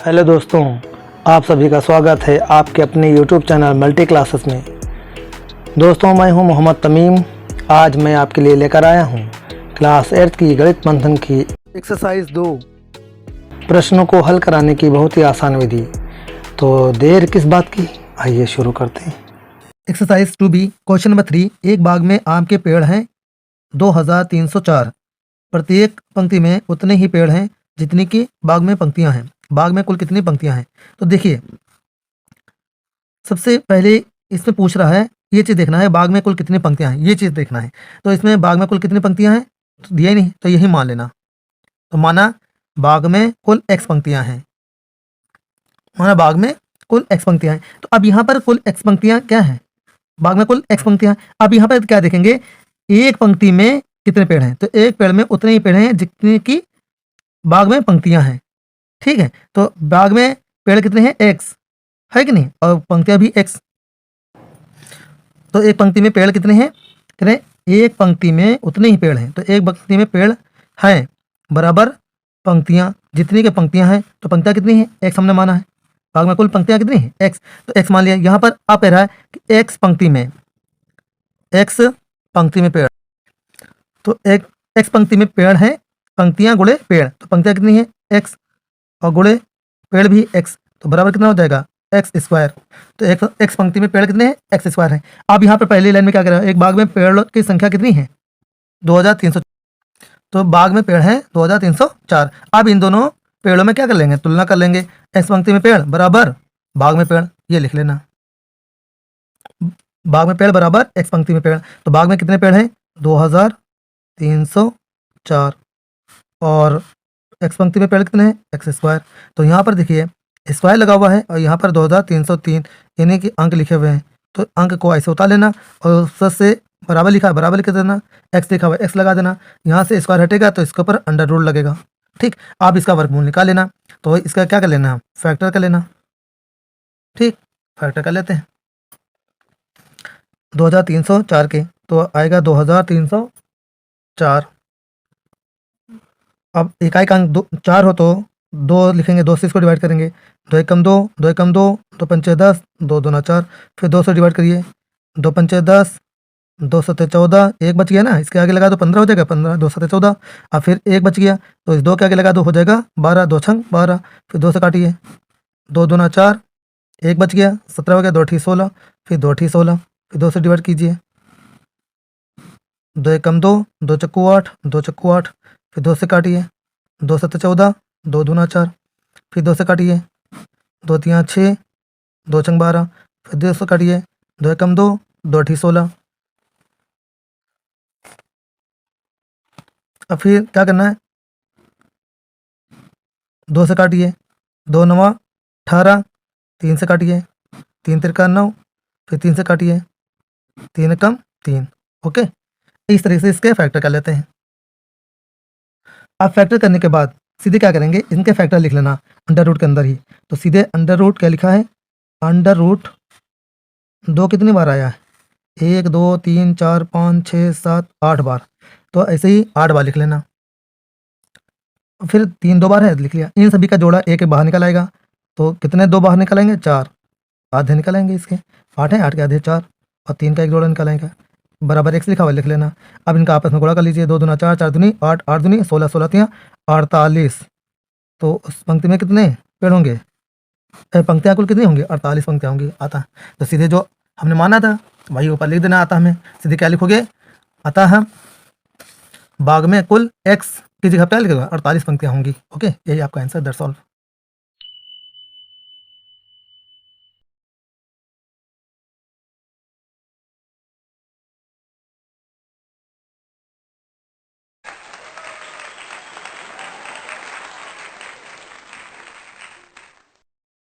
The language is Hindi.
हेलो दोस्तों, आप सभी का स्वागत है आपके अपने यूट्यूब चैनल मल्टी क्लासेस में। दोस्तों, मैं हूं मोहम्मद तमीम। आज मैं आपके लिए लेकर आया हूं क्लास 8 की गणित मंथन की एक्सरसाइज 2 प्रश्नों को हल कराने की बहुत ही आसान विधि। तो देर किस बात की, आइए शुरू करते हैं। Exercise 2B question number 3। एक बाग में आम के पेड़ हैं 2304। प्रत्येक पंक्ति में उतने ही पेड़ हैं जितनी की बाग में पंक्तियां हैं। बाग में कुल कितनी पंक्तियां हैं? तो देखिए, सबसे पहले इसमें पूछ रहा है, ये चीज़ देखना है, बाग में कुल कितनी पंक्तियां हैं, ये चीज़ देखना है। तो इसमें बाग में कुल कितनी पंक्तियां हैं तो दिया ही नहीं, तो यही मान लेना। तो माना बाग में कुल x पंक्तियां हैं, माना बाग में कुल x पंक्तियां हैं। तो अब यहाँ पर कुल x पंक्तियां क्या है? बाग में कुल x पंक्तियां। अब यहाँ पर क्या देखेंगे, एक पंक्ति में कितने पेड़ हैं? तो एक पेड़ में उतने ही पेड़ हैं जितनी की बाग में पंक्तियां हैं। ठीक है, तो बाग में पेड़ कितने हैं? x है कि नहीं, और पंक्तियां भी x। तो एक पंक्ति में पेड़ कितने हैं? कितने? एक पंक्ति में उतने ही पेड़ हैं। तो एक पंक्ति में पेड़ हैं बराबर पंक्तियां, जितनी के पंक्तियां हैं। तो पंक्तियां कितनी हैं? x हमने माना है। बाग में कुल पंक्तियां कितनी हैं? x। तो x मान लिया। यहाँ पर आप कह रहा है कि x पंक्ति में पेड़, तो एक x पंक्ति में पेड़ है, पंक्तियां गुणे पेड़, तो पंक्तियां कितनी है? x, और गुणे पेड़ भी x, तो बराबर कितना हो जाएगा? X square. तो एक पंक्ति में पेड़ कितने हैं? एक्स स्क्वायर है। अब यहाँ पर पहली लाइन में क्या कर रहा है, एक बाग में पेड़ की संख्या कितनी है? 2300। तो बाग में पेड़ है 2304। अब इन दोनों पेड़ों में क्या कर लेंगे? तुलना कर लेंगे। एक्स पंक्ति में पेड़ बराबर बाग में पेड़, ये लिख लेना, बाग में पेड़ बराबर एक्स पंक्ति में पेड़। तो बाग में कितने पेड़ हैं? 2304, और एक्स पंक्ति में पेड़ कितने हैं? X square. तो यहाँ पर देखिए स्क्वायर लगा हुआ है और यहाँ पर 2303 यानी कि अंक लिखे हुए हैं। तो अंक को ऐसे उतार लेना और उस से बराबर लिखा है, बराबर लिख देना, एक्स लिखा हुआ है, एक्स लगा देना। यहाँ से स्क्वायर हटेगा तो इसके ऊपर अंडर रूट लगेगा। ठीक, आप इसका वर्गमूल निकाल लेना। तो इसका क्या कर लेना? फैक्टर कर लेना। ठीक, फैक्टर कर लेते हैं 2304 के, तो आएगा 2304। अब इकाई का अंक 4 हो तो 2 लिखेंगे, 2 से इसको डिवाइड करेंगे। 2 एकम 2, 2 एकम 2, 2 पंचे 10, 2 दूना 4, फिर 2 से डिवाइड करिए। 2 पंचे 10, 2 सत्ते 14, एक बच गया ना, इसके आगे लगा दो 15 हो जाएगा, 15, 2 सत्ते 14। अब फिर एक बच गया, तो इस 2 के आगे लगा दो हो जाएगा 12, 2 छंग 12, फिर 2 से काटिए। 2 दूना 4, एक बच गया, 17 हो गया, 2 अठी 16, फिर 2 अठी 16, फिर 2 से डिवाइड कीजिए। 2 एकम 2, 2 चक्कू 8, 2 चक्कू 8, फिर 2 से काटिए। 2 सत्ते 14, 2 दूना 4, फिर 2 से काटिए। 2 तियाँ 6, 2 चंग 12, फिर 2 से काटिए। 2 एकम 2, 2 अठी 16। अब फिर क्या करना है? 2 से काटिए। 2 नवा 18, 3 से काटिए। 3 तिरका 9, फिर 3 से काटिए। 3 एकम 3। ओके, इस तरीके से इसके फैक्टर कर लेते हैं। अब फैक्टर करने के बाद सीधे क्या करेंगे, इनके फैक्टर लिख लेना अंडर रूट के अंदर ही। तो सीधे अंडर रूट क्या लिखा है? अंडर रूट 2 कितनी बार आया है? 1 2 3 4 5 6 7 8 बार। तो ऐसे ही 8 बार लिख लेना। फिर 3 2 बार है, लिख लिया। इन सभी का जोड़ा एक बाहर निकल आएगा। तो कितने 2 बाहर निकलेंगे? 4 आधे निकलेंगे इसके। 8 है, 8 के आधे 4, और 3 का एक जोड़ा निकालेंगे, बराबर एक्स लिखा हुआ लिख लेना। अब इनका आपस में गुणा कर लीजिए। 2 दूना 4, 4 दूनी 8, 8 दूनी 16, 16 तियाँ 48। तो उस पंक्ति में कितने पेड़ होंगे? पंक्तियाँ कुल कितनी होंगी? 48 पंक्तियाँ होंगी। आता है तो सीधे जो हमने माना था वही ऊपर लिख देना। आता हमें सीधे क्या लिखोगे? अतः बाग में कुल x की जगह क्या लिखेगा? 48 पंक्तियाँ होंगी। ओके, यही आपका आंसर, दैट्स ऑल।